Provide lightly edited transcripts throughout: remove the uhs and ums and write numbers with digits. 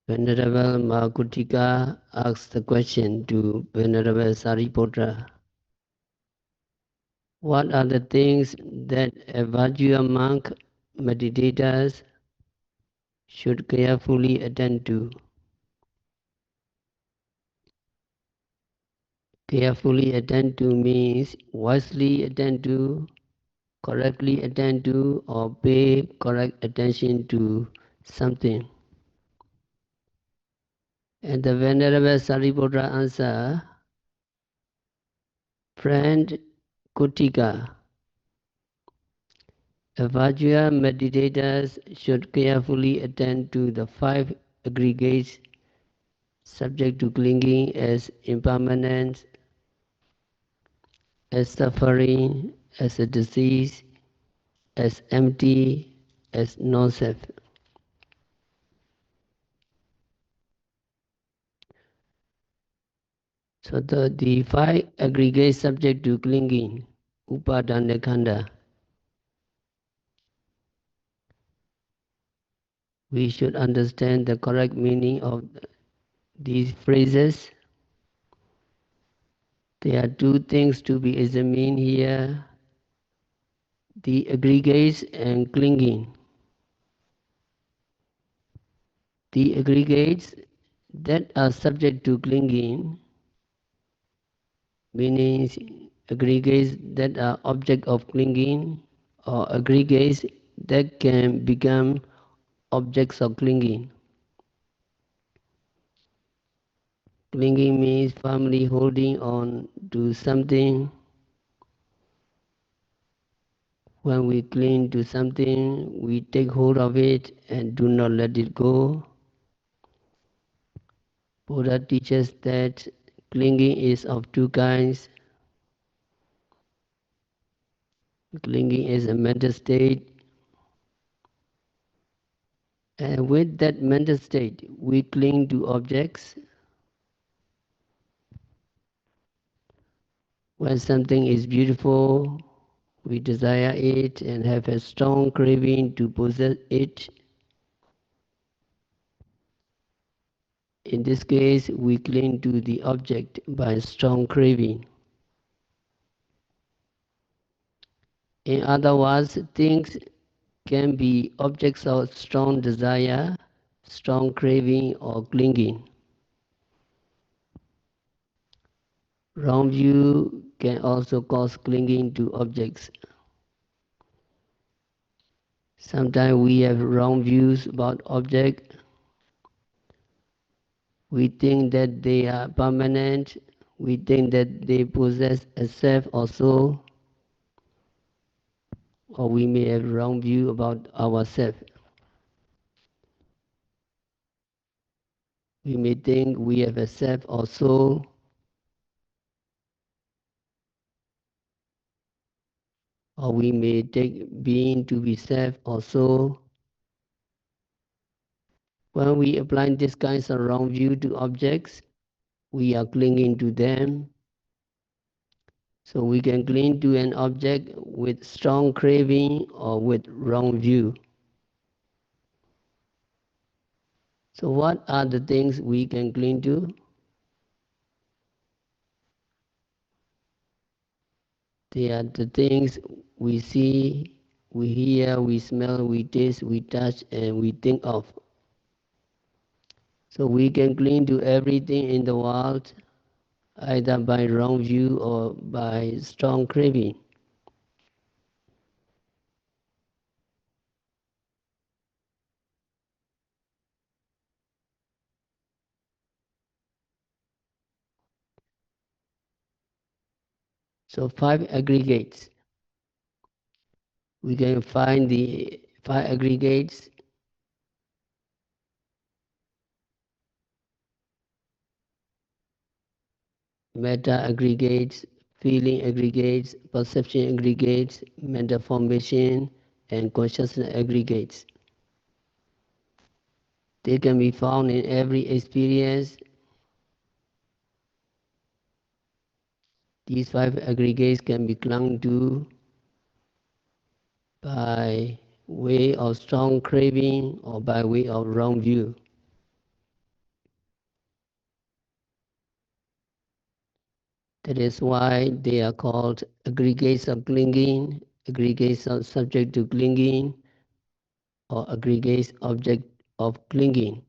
Venerable Makutika asks the question to Venerable Sariputta. What are the things that a virtual monk meditators should carefully attend to? Carefully attend to means wisely attend to, correctly attend to, or pay correct attention to something. And the Venerable Sariputta answer, Friend Kutika, a virtual meditators should carefully attend to the 5 aggregates subject to clinging as impermanence, as suffering, as a disease, as empty, as non-self. So the 5 aggregates subject to clinging, upadana khanda, we should understand the correct meaning of these phrases. There are 2 things to be examined here, the aggregates and clinging. The aggregates that are subject to clinging, meaning aggregates that are object of clinging, or aggregates that can become objects of clinging. Clinging means firmly holding on to something. When we cling to something, we take hold of it and do not let it go. Buddha teaches that clinging is of 2 kinds. Clinging is a mental state, and with that mental state, we cling to objects. When something is beautiful, we desire it and have a strong craving to possess it. In this case, we cling to the object by strong craving. In other words, things can be objects of strong desire, strong craving, or clinging. Wrong view can also cause clinging to objects. Sometimes we have wrong views about objects. We think that they are permanent. We think that they possess a self or soul. Or we may have wrong view about ourselves. We may think we have a self or soul. Or we may take being to be self or soul. When we apply this kinds of wrong view to objects, we are clinging to them. So we can cling to an object with strong craving or with wrong view. So what are the things we can cling to? They are the things we see, we hear, we smell, we taste, we touch, and we think of. So we can cling to everything in the world, either by wrong view or by strong craving. So 5 aggregates. We can find the 5 aggregates. Meta aggregates, feeling aggregates, perception aggregates, mental formation, and consciousness aggregates. They can be found in every experience. These 5 aggregates can be clung to by way of strong craving or by way of wrong view. That is why they are called aggregates of clinging, aggregates of subject to clinging, or aggregates object of clinging.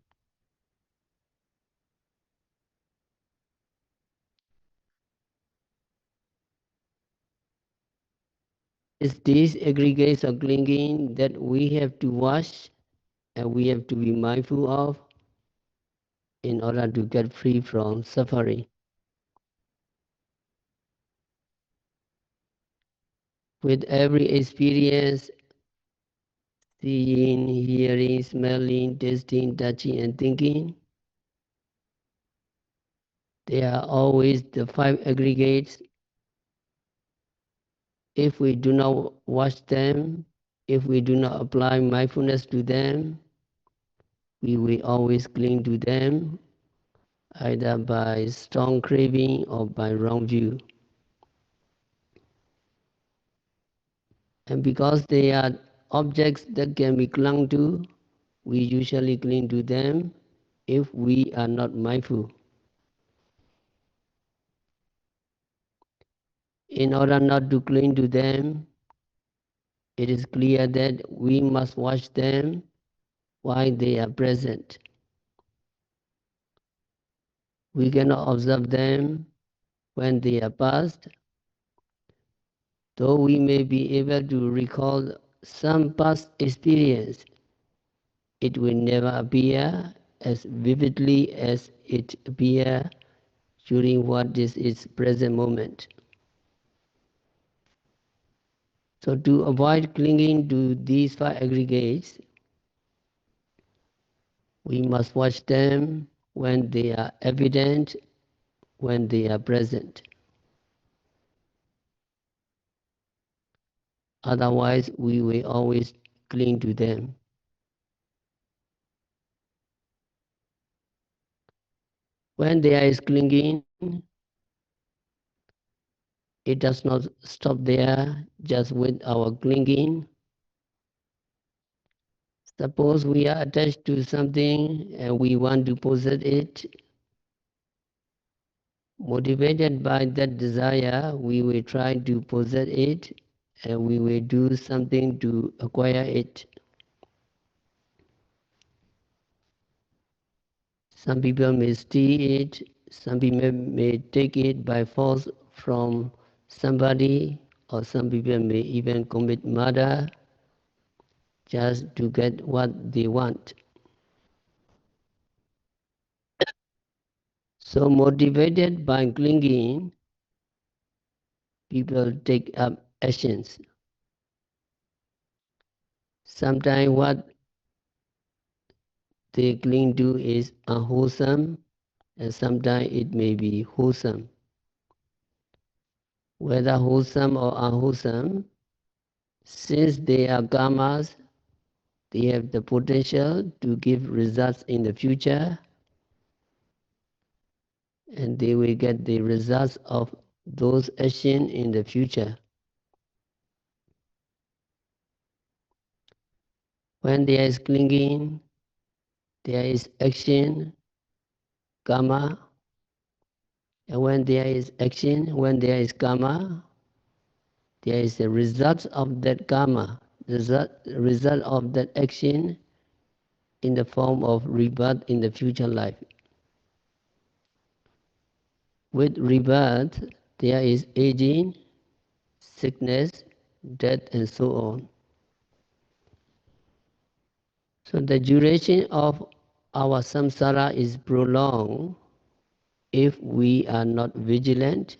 It's these aggregates of clinging that we have to watch and we have to be mindful of in order to get free from suffering. With every experience, seeing, hearing, smelling, tasting, touching, and thinking, they are always the five aggregates. If we do not watch them, if we do not apply mindfulness to them, we will always cling to them, either by strong craving or by wrong view. And because they are objects that can be clung to, we usually cling to them if we are not mindful. In order not to cling to them, it is clear that we must watch them while they are present. We cannot observe them when they are past, though we may be able to recall some past experience. It will never appear as vividly as it appears during what is its present moment. So to avoid clinging to these five aggregates, we must watch them when they are evident, when they are present. Otherwise, we will always cling to them. When there is clinging, it does not stop there just with our clinging. Suppose we are attached to something and we want to possess it. Motivated by that desire, we will try to possess it and we will do something to acquire it. Some people may steal it, some people may take it by force from somebody, or some people may even commit murder just to get what they want. So motivated by clinging, people take up actions. Sometimes what they cling to is unwholesome, and sometimes it may be wholesome. Whether wholesome or unwholesome, since they are karmas, they have the potential to give results in the future, and they will get the results of those actions in the future. When there is clinging, there is action, karma, and when there is action, when there is karma, there is a result of that karma, the result of that action in the form of rebirth in the future life. With rebirth, there is aging, sickness, death, and so on. So the duration of our samsara is prolonged if we are not vigilant,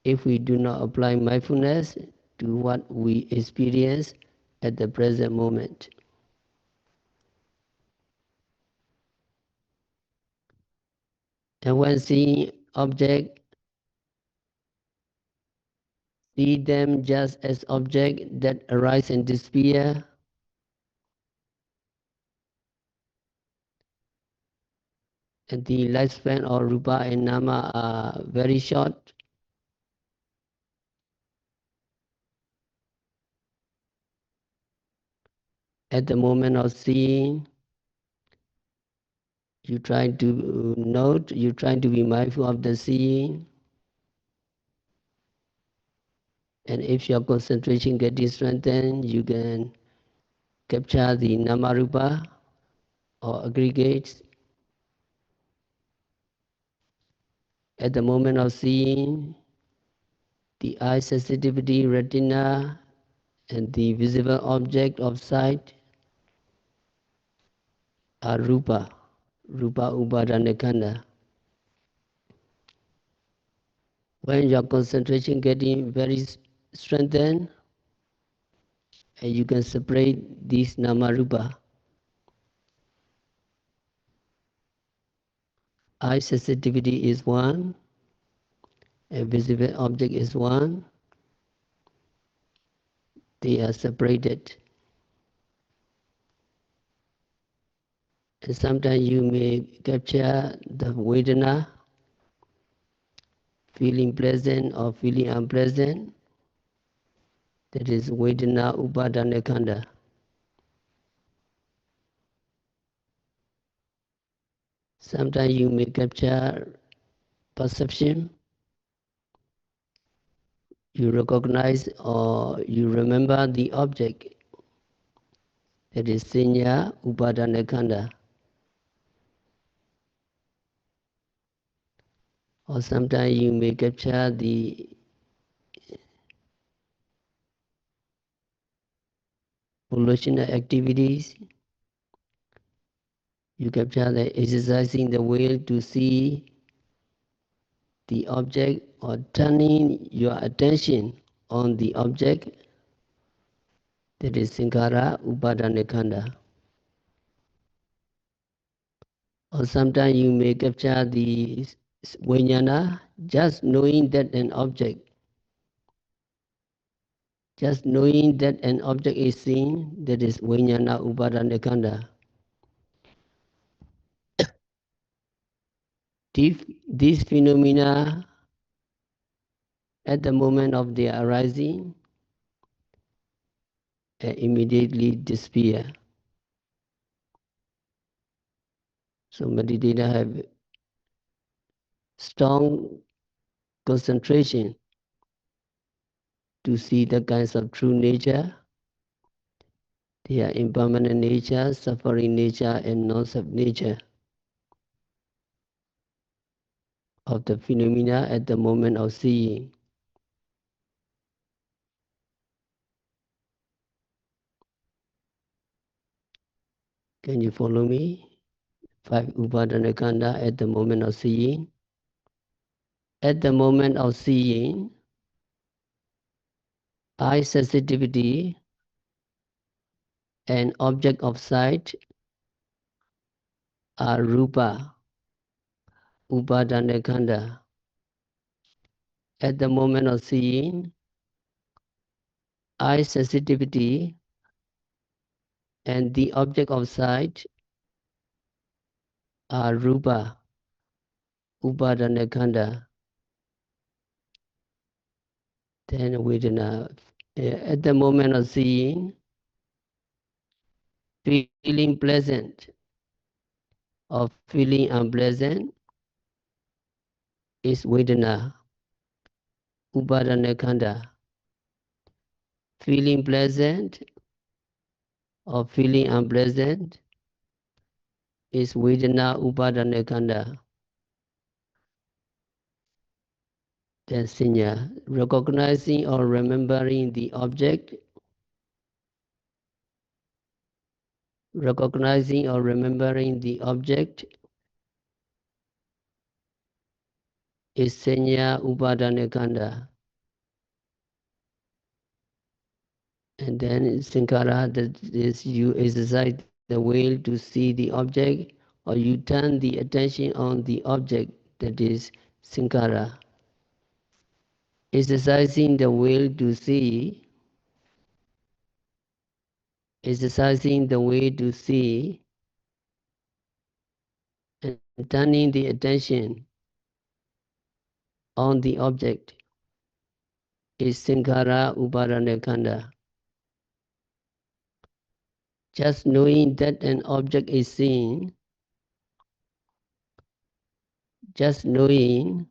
if we do not apply mindfulness to what we experience at the present moment. And when seeing objects, see them just as objects that arise and disappear. And the lifespan of rupa and nama are very short. At the moment of seeing, you try to note, you try to be mindful of the seeing. And if your concentration getting strengthened, you can capture the Namarupa or aggregates at the moment of seeing. The eye sensitivity, retina, and the visible object of sight are rupa, rupa upadana. When your concentration getting very strengthened, and you can separate these namarupa. Eye sensitivity is one, a visible object is one. They are separated. And sometimes you may capture the Vedana, feeling pleasant or feeling unpleasant. That is Vedana Upadana Khandha. Sometimes you may capture perception. You recognize or you remember the object. That is Sinya Upadana Khandha. Or sometimes you may capture the volitional activities. You capture the exercising the will to see the object or turning your attention on the object. That is Sankhara Upadana Khandha. Or sometimes you may capture the Vijnana, just knowing that an object. Just knowing that an object is seen, that is Vijnana Upadana Khandha. These phenomena, at the moment of their arising, immediately disappear. So meditator have strong concentration to see the kinds of true nature, their impermanent nature, suffering nature, and non-self nature of the phenomena at the moment of seeing. Can you follow me? 5 Upadana Khandha at the moment of seeing. At the moment of seeing, eye sensitivity and object of sight are rupa, Upadana Khandha. At the moment of seeing, eye sensitivity and the object of sight are rupa, Upadana Khandha. Then Vedana. At the moment of seeing, feeling pleasant or feeling unpleasant is Vedana, Upadana Khandha. Feeling pleasant or feeling unpleasant is Vedana Upadana Khandha. Then Sinya, recognizing or remembering the object, recognizing or remembering the object is Senya Upadana Khandha. And then Sankara, that is you exercise the will to see the object or you turn the attention on the object, that is Sankara. Exercising the will to see, exercising the way to see and turning the attention on the object is Sankara Upadana Khandha. Just knowing that an object is seen, just knowing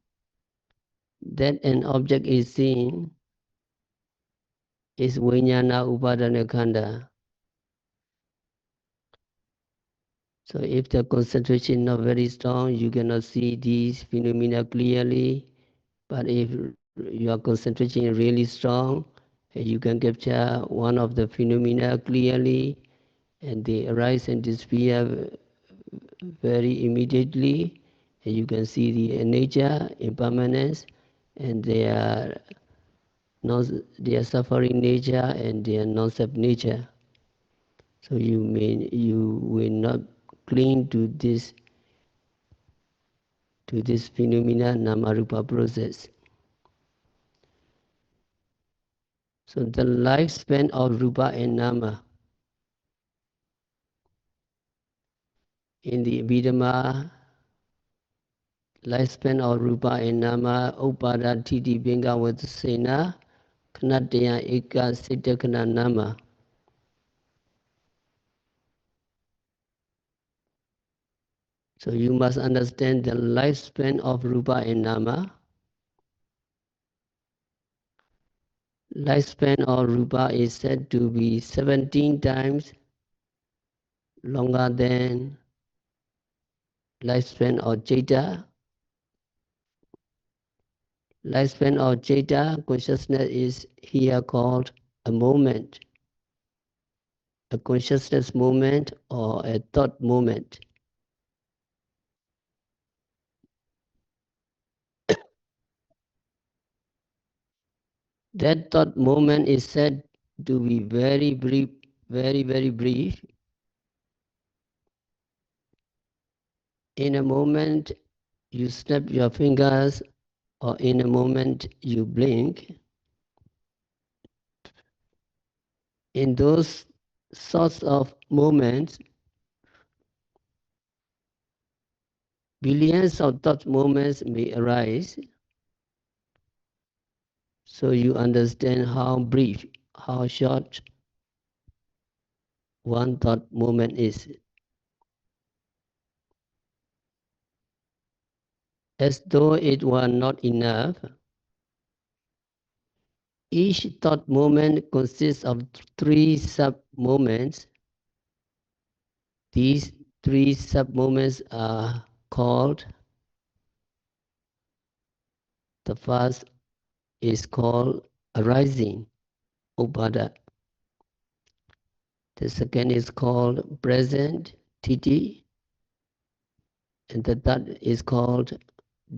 that an object is seen is Vijnana Upadana Khanda. So if the concentration is not very strong, you cannot see these phenomena clearly. But if your concentration is really strong, you can capture one of the phenomena clearly, and they arise and disappear very immediately. And you can see the nature, impermanence, and their suffering nature and their non-self nature. So you will not cling to this phenomena, Namarupa process. So the lifespan of Rupa and Nama in the Abhidhamma, lifespan of Rupa and Nama, Upada Titi Binga with Sena, Kanataya Eka Sitakana Nama. So you must understand the lifespan of Rupa and Nama. Lifespan of Rupa is said to be 17 times longer than lifespan of Chaita. Lifespan of Chaita consciousness is here called a moment, a consciousness moment or a thought moment. That thought moment is said to be very brief, very, very brief. In a moment, you snap your fingers, or in a moment, you blink. In those sorts of moments, billions of thought moments may arise. So you understand how brief, how short one thought moment is. As though it were not enough, each thought moment consists of 3 sub-moments. These 3 sub-moments are called, the first is called arising, upada. The second is called present, titi. And the third is called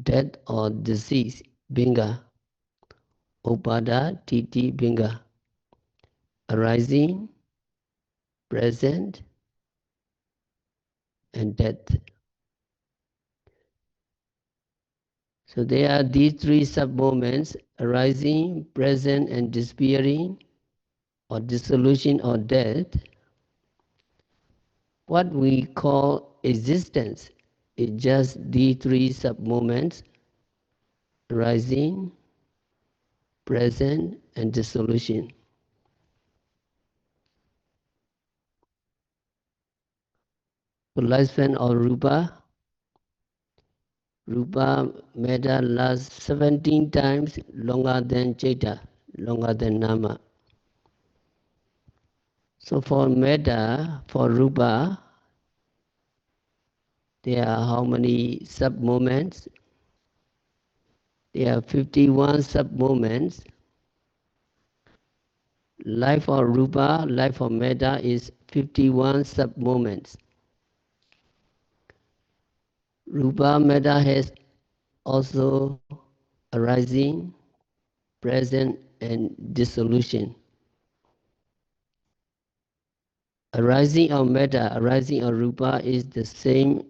death or disease, binga. Upada, titi, binga. Arising, present, and death. So there are these 3 sub-moments, arising, present, and disappearing, or dissolution or death. What we call existence is just these 3 sub-moments, arising, present, and dissolution. The lifespan of Rupa Metta lasts 17 times longer than Chaita, longer than Nama. So for Metta, for Rupa, there are how many sub-moments? There are 51 sub-moments. Life of Rupa, life of Metta is 51 sub-moments. Rupa Metta has also arising, present, and dissolution. Arising of Metta, arising of Rupa is the same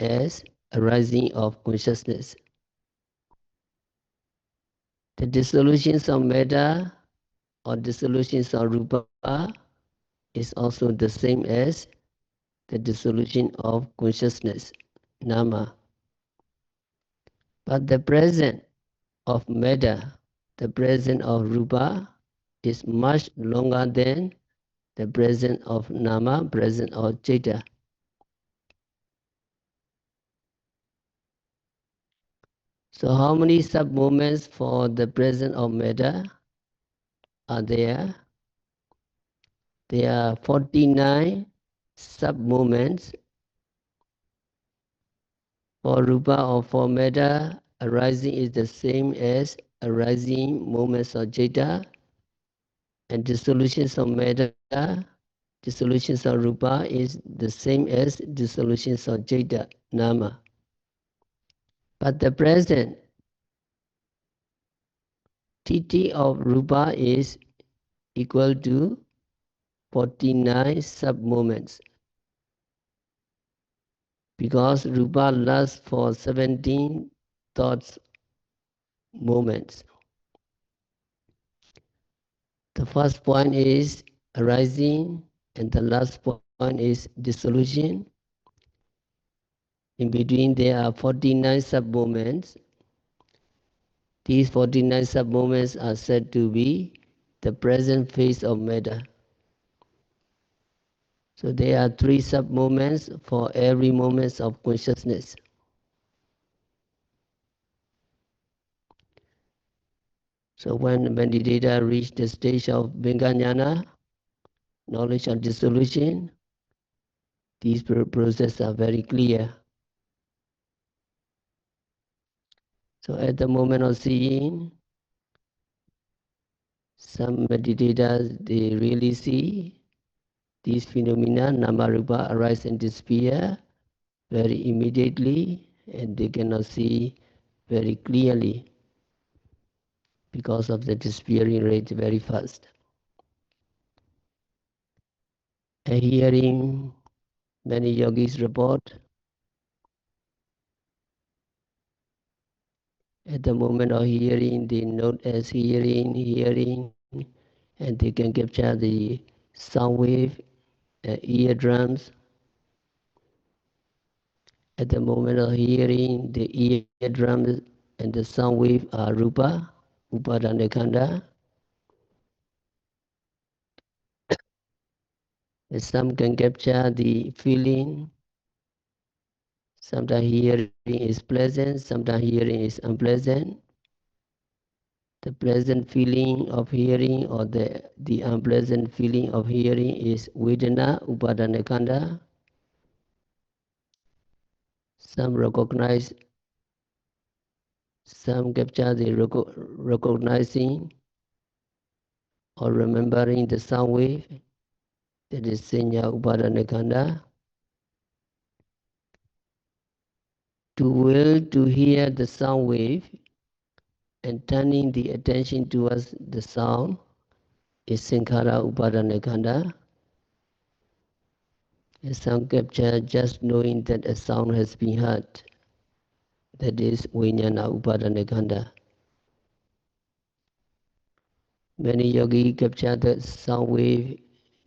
as arising of consciousness. The dissolutions of Metta or dissolutions of Rupa is also the same as the dissolution of consciousness, Nama. But the present of Metta, the present of Rupa, is much longer than the present of Nama, present of Chaita. So how many sub-moments for the present of Metta? are there. There are 49 sub-moments for rupa or for metta. Arising is the same as arising moments of citta, and dissolutions of metta, dissolutions of rupa is the same as dissolutions of citta, nama. But the present titi of rupa is equal to 49 sub-moments, because rupa lasts for 17 thoughts moments. The first point is arising, and the last point is dissolution. In between there are 49 sub-moments. These 49 sub-moments are said to be the present phase of metta. So there are 3 sub-moments for every moment of consciousness. So when the meditator reaches the stage of Vinganyana, knowledge of dissolution, these processes are very clear. So at the moment of seeing, some meditators, they really see these phenomena, Namarupa, arise and disappear very immediately, and they cannot see very clearly because of the disappearing rate very fast. And hearing many yogis report, at the moment of hearing, they note as hearing, and they can capture the sound wave, eardrums. At the moment of hearing, the eardrums and the sound wave are rupa, upadana khanda. And some can capture the feeling. Sometimes hearing is pleasant, sometimes hearing is unpleasant. The pleasant feeling of hearing or the unpleasant feeling of hearing is vedana, upadana khanda. Some capture the recognizing or remembering the sound wave, that is senya upadana khanda. To will to hear the sound wave and turning the attention towards the sound is sankhara upadana khanda. And some capture just knowing that a sound has been heard, that is vijnana upadana khanda. Many yogis capture the sound wave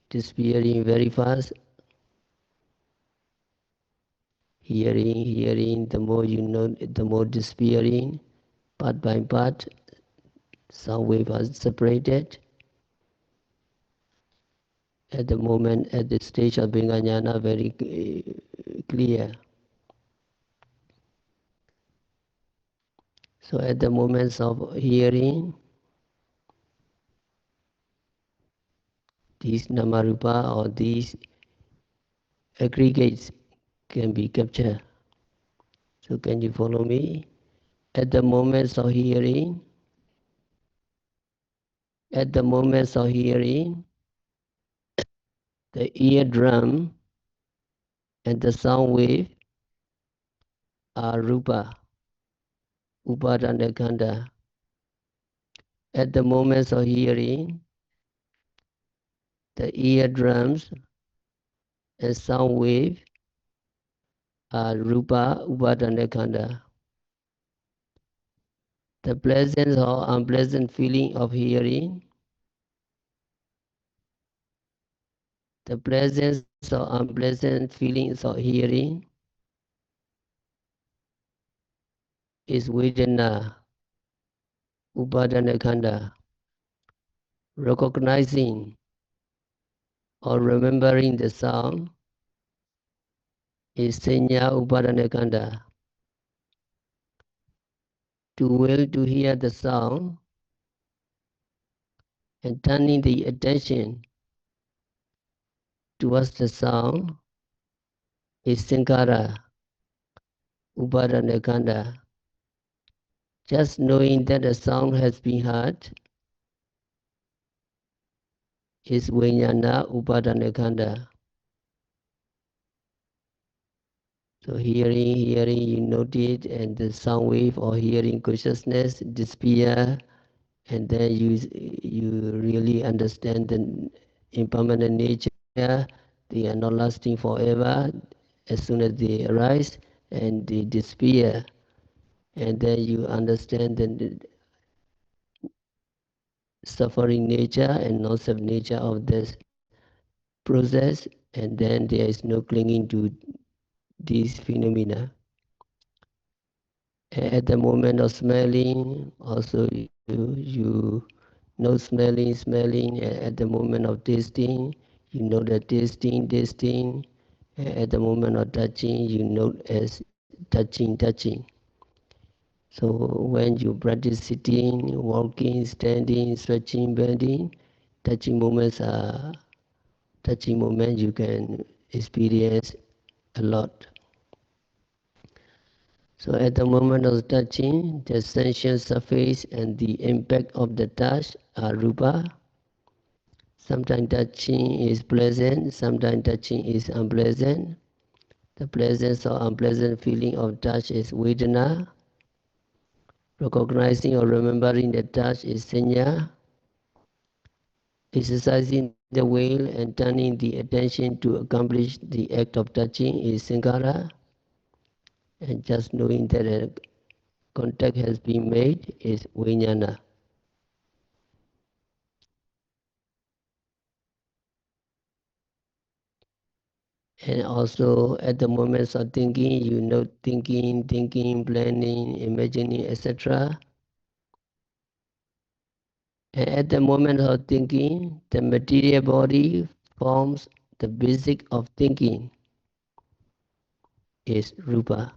disappearing very fast. Hearing, the more you know, the more disappearing, part by part, sound wave are separated. At the moment, at the stage of Vinganyana, very clear. So at the moments of hearing, these namarupa or these aggregates can be captured. So can you follow me? At the moments of hearing, the eardrum and the sound wave are rupa, upadana khanda. At the moments of hearing, the eardrums and sound wave are rupa, upadana khanda. The pleasant or unpleasant feeling of hearing, the pleasant or unpleasant feelings of hearing is vedana, upadana khanda. Recognizing or remembering the sound is senya upadana khanda. To will to hear the sound and turning the attention towards the sound is Sankara, Upadana Khandha. Just knowing that a sound has been heard is Vijnana Upadana Khandha. So hearing, you notice, and the sound wave or hearing consciousness disappear, and then you really understand the impermanent nature. They are not lasting forever. As soon as they arise and they disappear, and then you understand the suffering nature and non-self nature of this process, and then there is no clinging to these phenomena. At the moment of smelling, also you know smelling. At the moment of tasting, you know the tasting. At the moment of touching, you know as touching. So when you practice sitting, walking, standing, stretching, bending, touching moments are touching moments you can experience a lot. So at the moment of touching, the sensation surface and the impact of the touch are rupa. Sometimes touching is pleasant, sometimes touching is unpleasant. The pleasant or unpleasant feeling of touch is vedana. Recognizing or remembering the touch is sanya. Exercising the will and turning the attention to accomplish the act of touching is sankhara. And just knowing that a contact has been made is vijnana. And also at the moments of thinking, you know thinking, planning, imagining, etc. And at the moment of thinking, the material body forms the basic of thinking is rupa.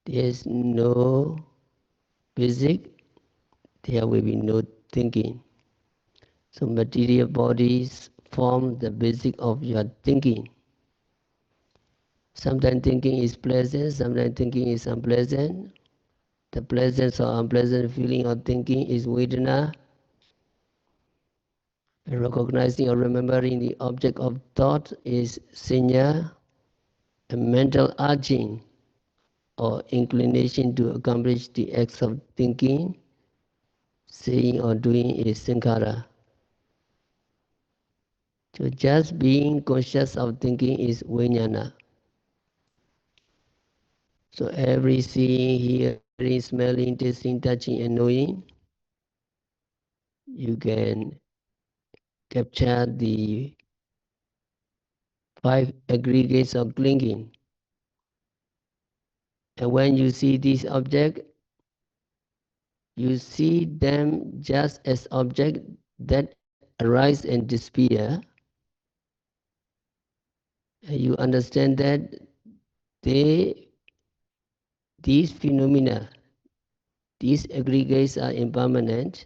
There is no basic, there will be no thinking. So material bodies form the basic of your thinking. Sometimes thinking is pleasant, sometimes thinking is unpleasant. The pleasant or unpleasant feeling of thinking is vedana. And recognizing or remembering the object of thought is sanya. A mental urging or inclination to accomplish the acts of thinking, saying or doing is sankhara. So just being conscious of thinking is vijnana. So every seeing, hearing, smelling, tasting, touching, and knowing, you can capture the 5 aggregates of clinging. And when you see these objects, you see them just as objects that arise and disappear. And you understand that they, these phenomena, these aggregates are impermanent.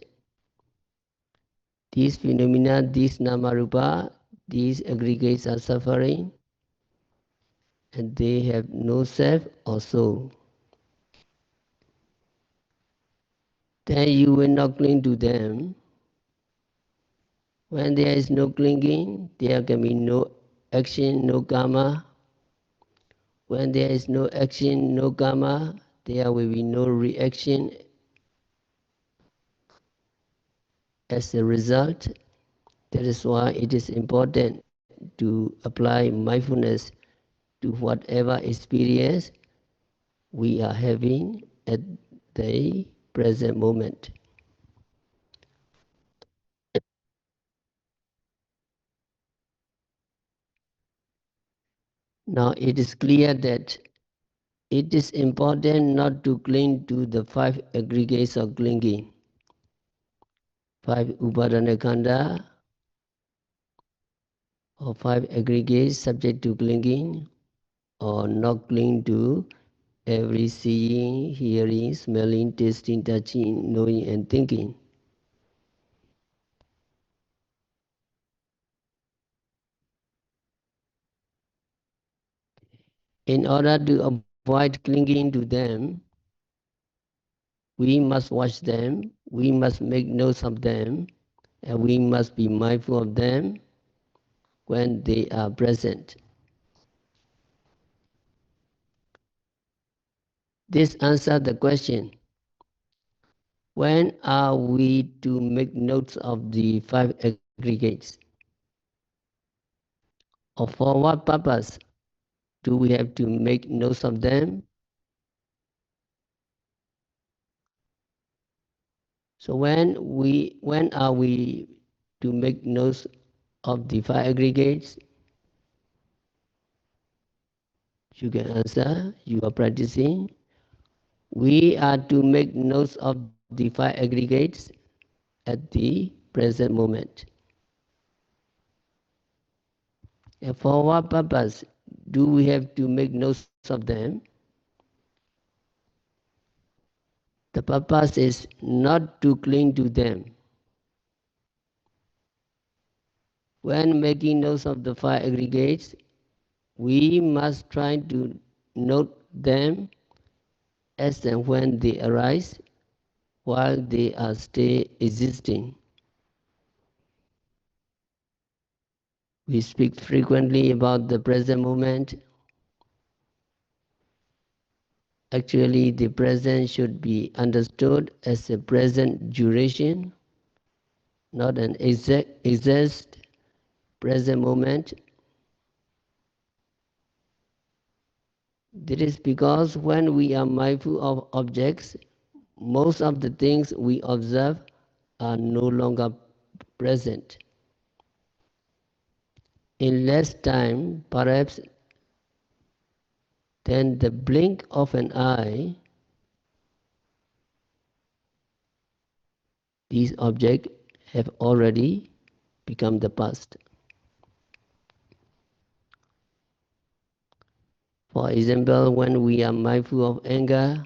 These phenomena, these namarupa, these aggregates are suffering, and they have no self or soul. Then you will not cling to them. When there is no clinging, there can be no action, no karma. When there is no action, no karma, there will be no reaction as a result. That is why it is important to apply mindfulness to whatever experience we are having at the present moment. Now it is clear that it is important not to cling to the 5 aggregates of clinging, 5 upadana khandha, or 5 aggregates subject to clinging, or not cling to every seeing, hearing, smelling, tasting, touching, knowing, and thinking. In order to avoid clinging to them, we must watch them, we must make notes of them, and we must be mindful of them when they are present. This answers the question, when are we to make notes of the five aggregates? Or for what purpose do we have to make notes of them? So when are we to make notes of the five aggregates? You can answer, you are practicing. We are to make notes of the five aggregates at the present moment. And for what purpose do we have to make notes of them? The purpose is not to cling to them. When making notes of the five aggregates, we must try to note them as and when they arise while they are still existing. We speak frequently about the present moment. Actually, the present should be understood as a present duration, not an exact present moment. This is because when we are mindful of objects, most of the things we observe are no longer present. In less time, perhaps, than the blink of an eye, these objects have already become the past. For example, when we are mindful of anger,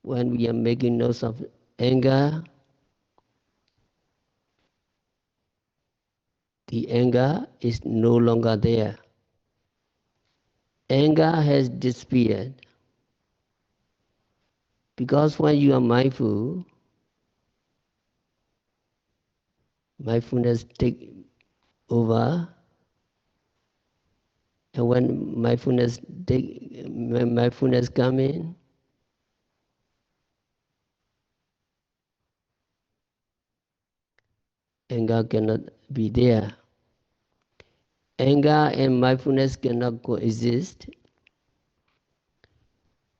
when we are making notes of anger, the anger is no longer there. Anger has disappeared. Because when you are mindful, mindfulness takes over, and when mindfulness comes in, anger cannot be there. Anger and mindfulness cannot coexist.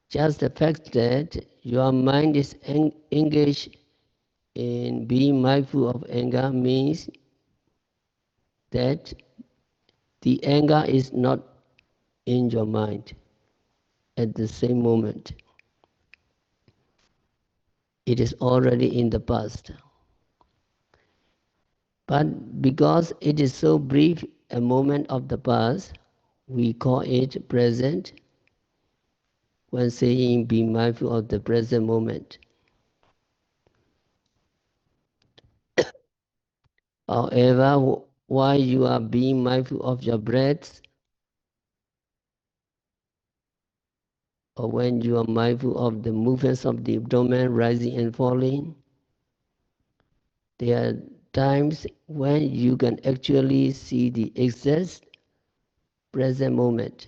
Just the fact that your mind is engaged in being mindful of anger means that the anger is not in your mind at the same moment. It is already in the past. But because it is so brief a moment of the past, we call it present when saying be mindful of the present moment. However, while you are being mindful of your breath, or when you are mindful of the movements of the abdomen rising and falling, there are times when you can actually see the exact present moment.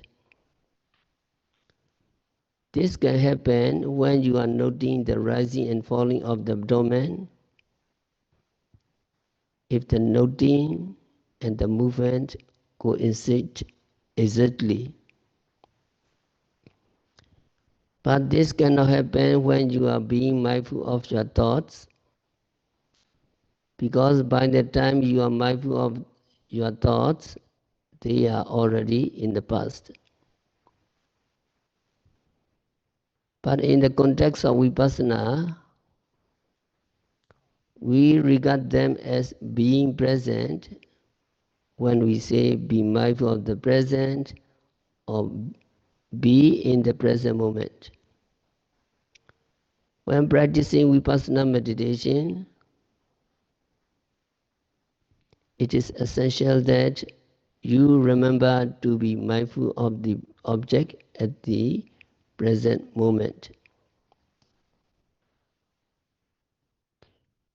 This can happen when you are noting the rising and falling of the abdomen. If the noting and the movement coincide exactly. But this cannot happen when you are being mindful of your thoughts, because by the time you are mindful of your thoughts, they are already in the past. But in the context of Vipassana, we regard them as being present when we say be mindful of the present or be in the present moment. When practicing Vipassana meditation, it is essential that you remember to be mindful of the object at the present moment.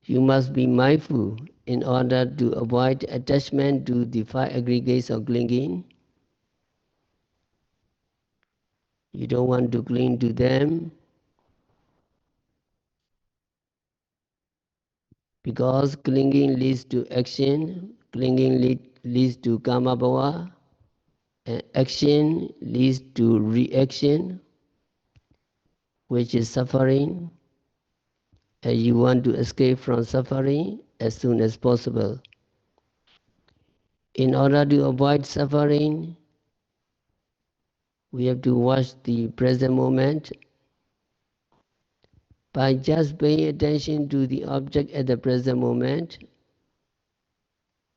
You must be mindful in order to avoid attachment to the five aggregates of clinging. You don't want to cling to them because clinging leads to action, leads to karma bhava, and action leads to reaction, which is suffering, and you want to escape from suffering as soon as possible. In order to avoid suffering, we have to watch the present moment. By just paying attention to the object at the present moment,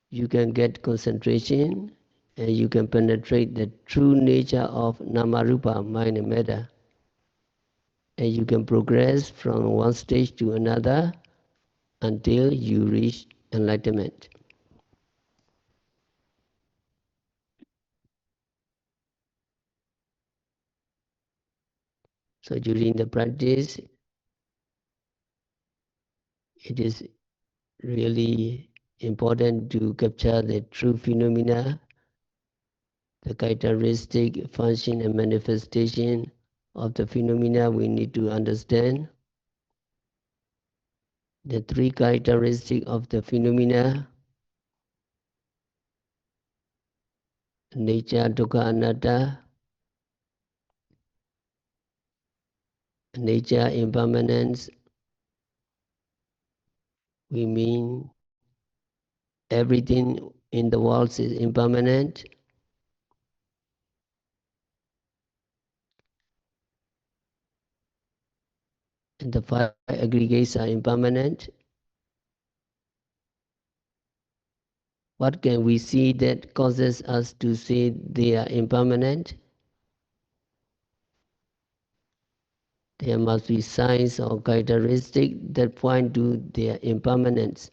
you can get concentration and you can penetrate the true nature of Namarupa, mind and matter. And you can progress from one stage to another until you reach enlightenment. So during the practice, it is really important to capture the true phenomena, the characteristic, function and manifestation of the phenomena we need to understand. The three characteristics of the phenomena: nature, dukkha, anatta. Nature, impermanence, we mean everything in the world is impermanent. And the five aggregates are impermanent. What can we see that causes us to say they are impermanent? There must be signs or characteristics that point to their impermanence.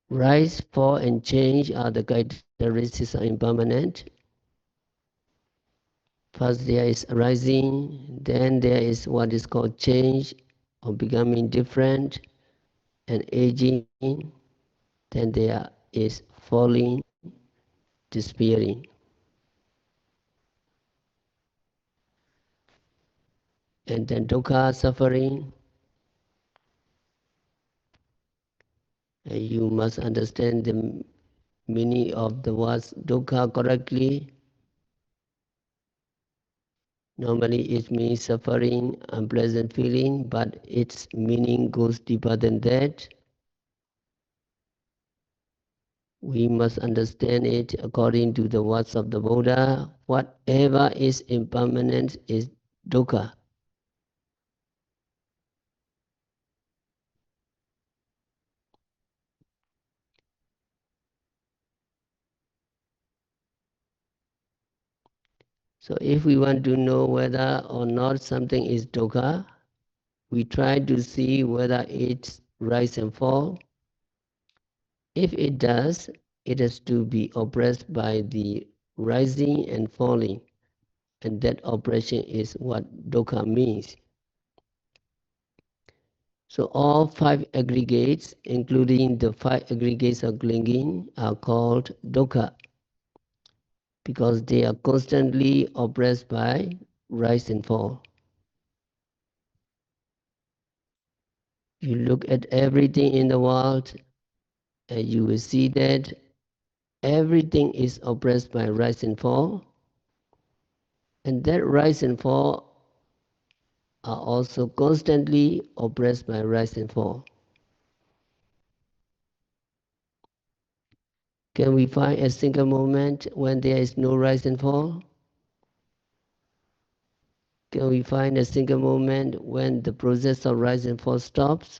Rise, fall, and change are the characteristics of impermanent. First there is arising, then there is what is called change or becoming different and aging, then there is falling, disappearing. And then dukkha, suffering. And you must understand the meaning of the words dukkha correctly. Normally it means suffering, unpleasant feeling, but its meaning goes deeper than that. We must understand it according to the words of the Buddha. Whatever is impermanent is dukkha. So if we want to know whether or not something is dukkha, we try to see whether it's rise and fall. If it does, it has to be oppressed by the rising and falling. And that oppression is what dukkha means. So all five aggregates, including the five aggregates of clinging, are called dukkha because they are constantly oppressed by rise and fall. You look at everything in the world and you will see that everything is oppressed by rise and fall. And that rise and fall are also constantly oppressed by rise and fall. Can we find a single moment when there is no rise and fall? Can we find a single moment when the process of rise and fall stops?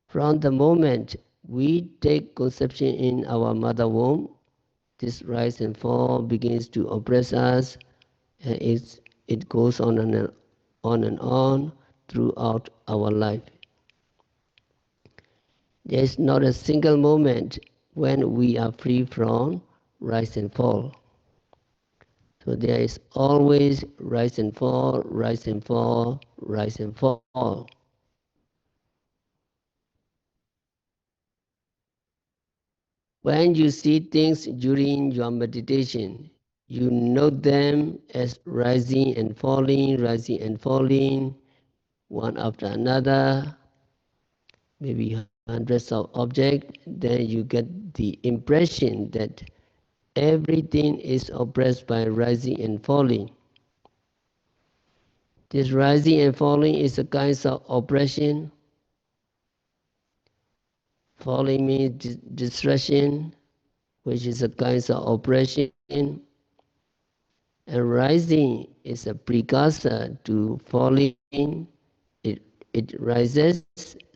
From the moment we take conception in our mother womb, this rise and fall begins to oppress us, and it goes on throughout our life. There is not a single moment when we are free from rise and fall. So there is always rise and fall, rise and fall, rise and fall. When you see things during your meditation, you note them as rising and falling, one after another, maybe hundreds of objects. Then you get the impression that everything is oppressed by rising and falling. This rising and falling is a kind of oppression. Falling means distraction, which is a kind of oppression. And rising is a precursor to falling. It rises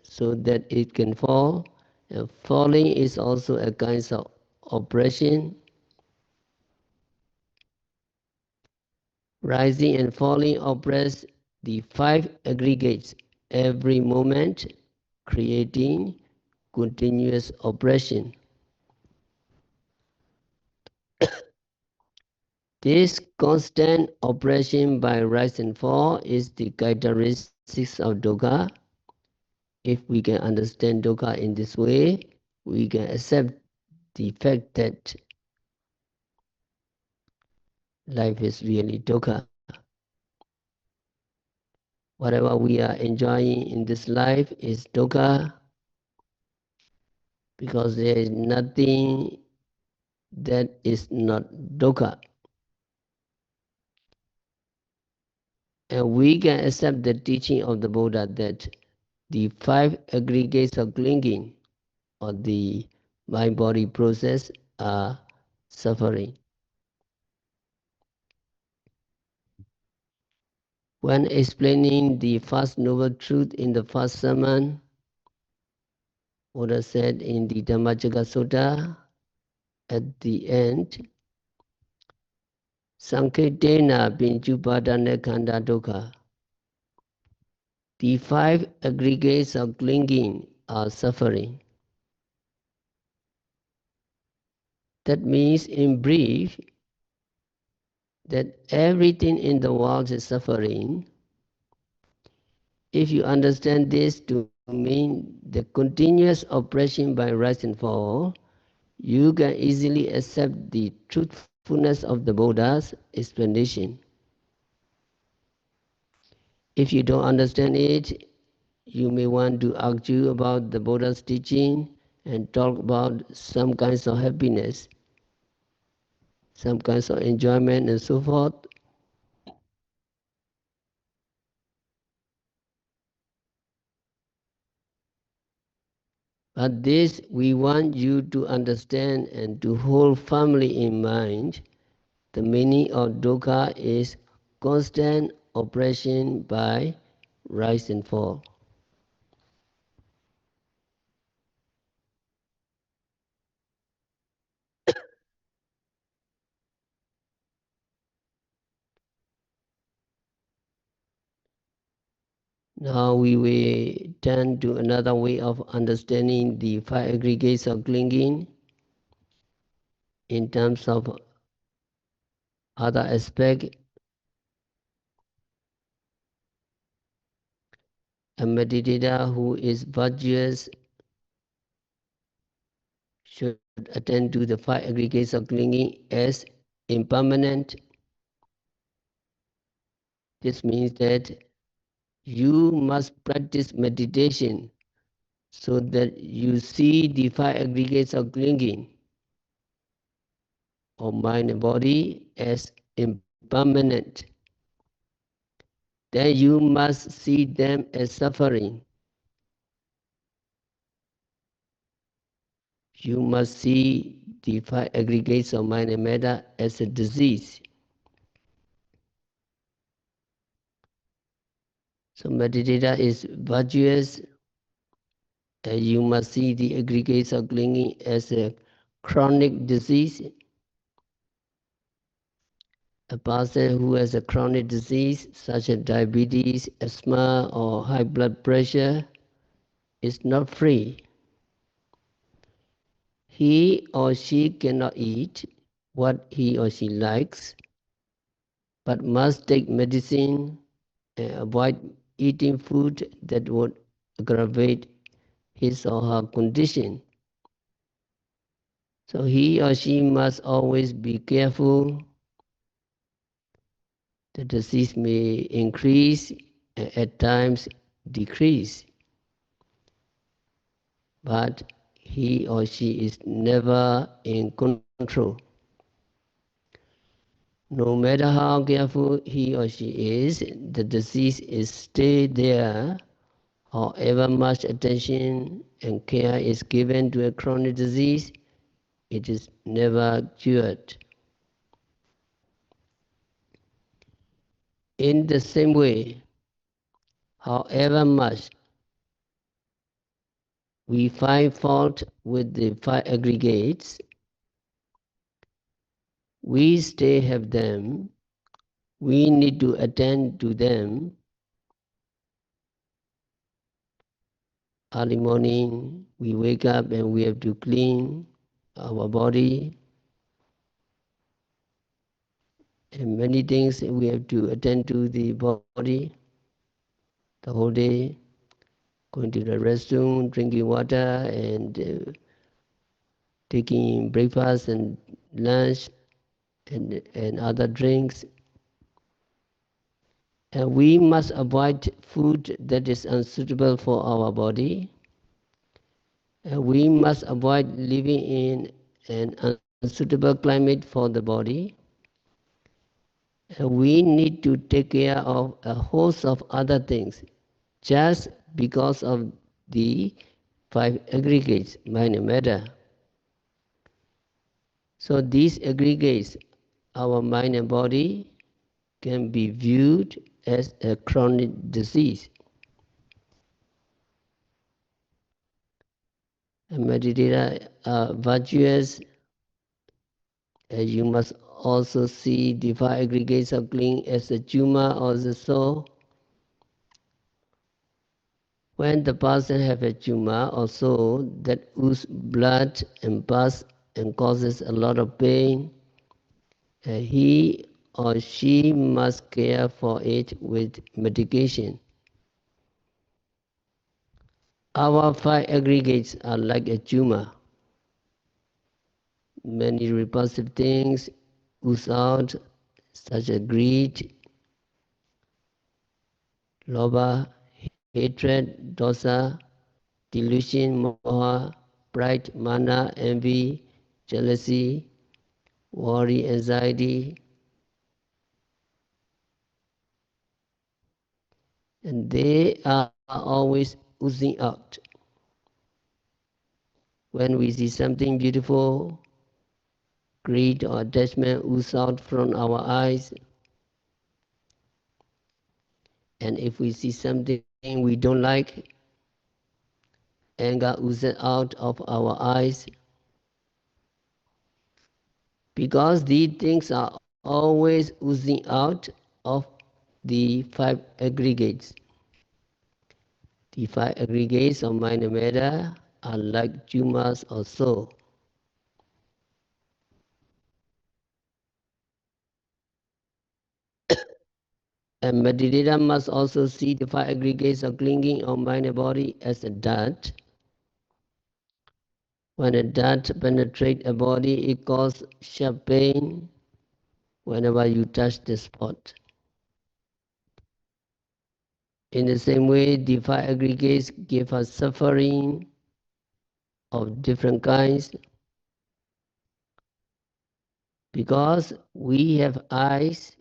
so that it can fall. And falling is also a kind of oppression. Rising and falling oppress the five aggregates every moment, creating continuous oppression. This constant oppression by rise and fall is the characteristics of dukkha. If we can understand dukkha in this way, we can accept the fact that life is really dukkha. Whatever we are enjoying in this life is dukkha, because there is nothing that is not dukkha. And we can accept the teaching of the Buddha that the five aggregates of clinging or the mind-body process are suffering. When explaining the First Noble Truth in the first sermon, Buddha said in the Dhammacakka Sutta, at the end, Sankhetena Pinchupadana Khanda Dukkha. The five aggregates of clinging are suffering. That means, in brief, that everything in the world is suffering. If you understand this to mean the continuous oppression by rise and fall, you can easily accept the truthfulness of the Buddha's explanation. If you don't understand it, you may want to argue about the Buddha's teaching and talk about some kinds of happiness, some kinds of enjoyment and so forth. But this we want you to understand and to hold firmly in mind. The meaning of dukkha is constant oppression by rise and fall. Now we will turn to another way of understanding the five aggregates of clinging in terms of other aspect. A meditator who is virtuous should attend to the five aggregates of clinging as impermanent. This means that you must practice meditation so that you see the five aggregates of clinging of mind and body as impermanent. Then you must see them as suffering. You must see the five aggregates of mind and matter as a disease. So meditator is virtuous You must see the aggregates of clinging as a chronic disease. A person who has a chronic disease such as diabetes, asthma, or high blood pressure is not free. He or she cannot eat what he or she likes, but must take medicine and avoid eating food that would aggravate his or her condition. So he or she must always be careful. The disease may increase and at times decrease, but he or she is never in control. No matter how careful he or she is, the disease is still there. However much attention and care is given to a chronic disease, it is never cured. In the same way, however much we find fault with the five aggregates, we still have them. We need to attend to them. Early morning, we wake up and we have to clean our body, and many things we have to attend to the body the whole day, going to the restroom, drinking water, and taking breakfast and lunch and other drinks. And we must avoid food that is unsuitable for our body. And we must avoid living in an unsuitable climate for the body. And we need to take care of a host of other things just because of the five aggregates, mind and matter. So these aggregates, our mind and body, can be viewed as a chronic disease. And meditators are virtuous. You must also see the five aggregates of clinging as a tumor or the soul. When the person has a tumor or soul that oozes blood and pus and causes a lot of pain, he or she must care for it with medication. Our five aggregates are like a tumor. Many repulsive things ooze out, such as greed, lobha, hatred, dosa, delusion, moha, pride, mana, envy, jealousy, worry, anxiety, and they are always oozing out. When we see something beautiful, greed or attachment ooze out from our eyes. And if we see something we don't like, anger oozes out of our eyes. Because these things are always oozing out of the five aggregates. The five aggregates of mind and matter are like tumors or so. And meditator must also see the five aggregates of clinging of mind and body as a dart. When a dart penetrates a body, it causes sharp pain whenever you touch the spot. In the same way, the five aggregates give us suffering of different kinds. Because we have eyes,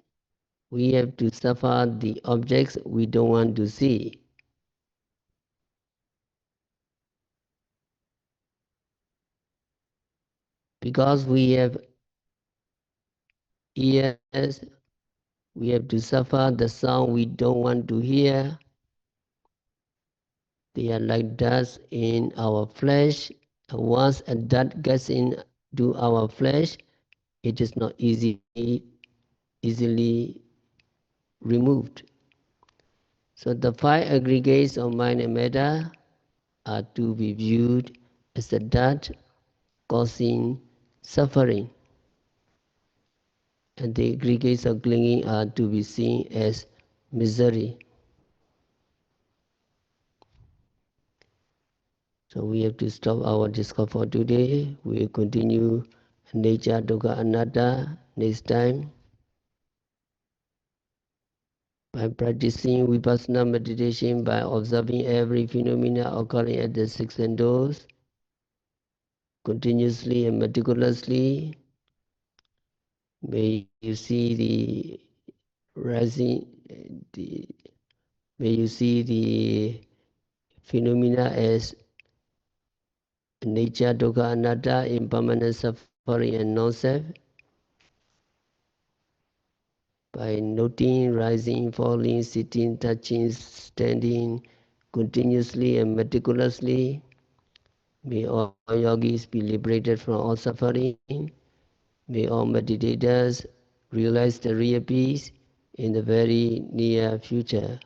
we have to suffer the objects we don't want to see. Because we have ears, we have to suffer the sound we don't want to hear. They are like dust in our flesh. Once a dust gets into our flesh, it is not easily removed. So the five aggregates of mind and matter are to be viewed as a dust causing suffering, and the aggregates of clinging are to be seen as misery. So we have to stop our discourse for today. We will continue nature, dukkha, anatta next time by practicing Vipassana meditation, by observing every phenomena occurring at the six senses continuously and meticulously. May you see the rising, the, may you see the phenomena as nature, dukkha, anatta, impermanent suffering and non-self. By noting, rising, falling, sitting, touching, standing continuously and meticulously, may all yogis be liberated from all suffering. May all meditators realize the real peace in the very near future.